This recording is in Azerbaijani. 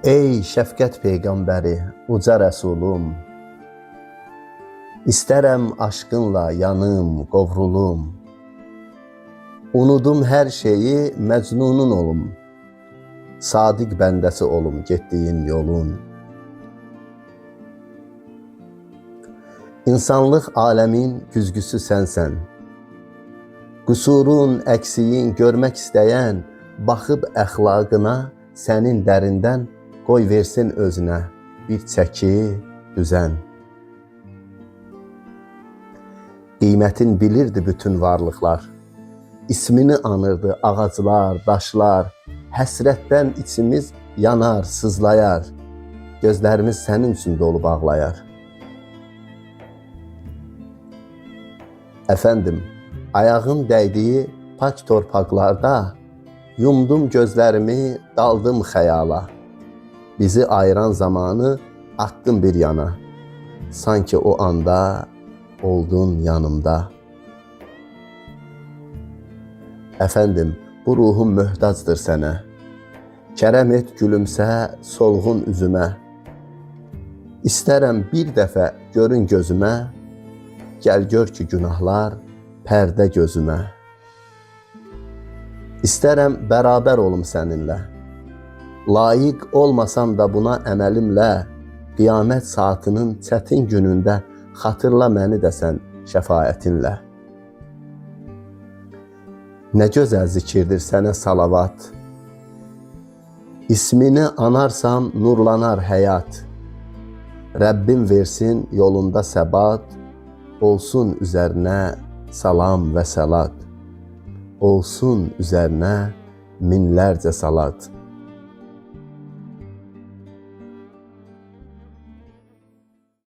Ey şəfqət peyğəmbəri, uca rəsulum, İstərəm aşkınla yanım, qovrulum, Unudum hər şeyi, məcnunun olum, Sadiq bəndəsi olum getdiyin yolun. İnsanlıq aləmin güzgüsü sənsən, Qüsurun, əksiyin görmək istəyən, Baxıb əxlaqına sənin dərindən, Qoy versin özünə bir çəki, düzən. Qiymətin bilirdi bütün varlıqlar, İsmini anırdı ağaclar, daşlar, Həsrətdən içimiz yanar, sızlayar, Gözlərimiz sənin üçün dolub ağlayar. Əfəndim, ayağım dəydiyi pak torpaqlarda, Yumdum gözlərimi, daldım xəyala, Bizi ayıran zamanı attım bir yana, Sanki o anda oldun yanımda. Əfəndim, bu ruhum möhtacdır sənə, Kərəm et gülümsə solğun üzümə, İstərəm bir dəfə görün gözümə, Gəl gör ki günahlar pərdə gözümə. İstərəm bərabər olum səninlə, Layiq olmasam da buna əməlimlə, Qiyamət saatının çətin günündə, Xatırla məni dəsən şəfaətinlə. Nə gözəl zikirdir sənə salavat, İsmini anarsam nurlanar həyat, Rəbbim versin yolunda səbat, Olsun üzərinə salam və səlat, Olsun üzərinə minlərcə salat.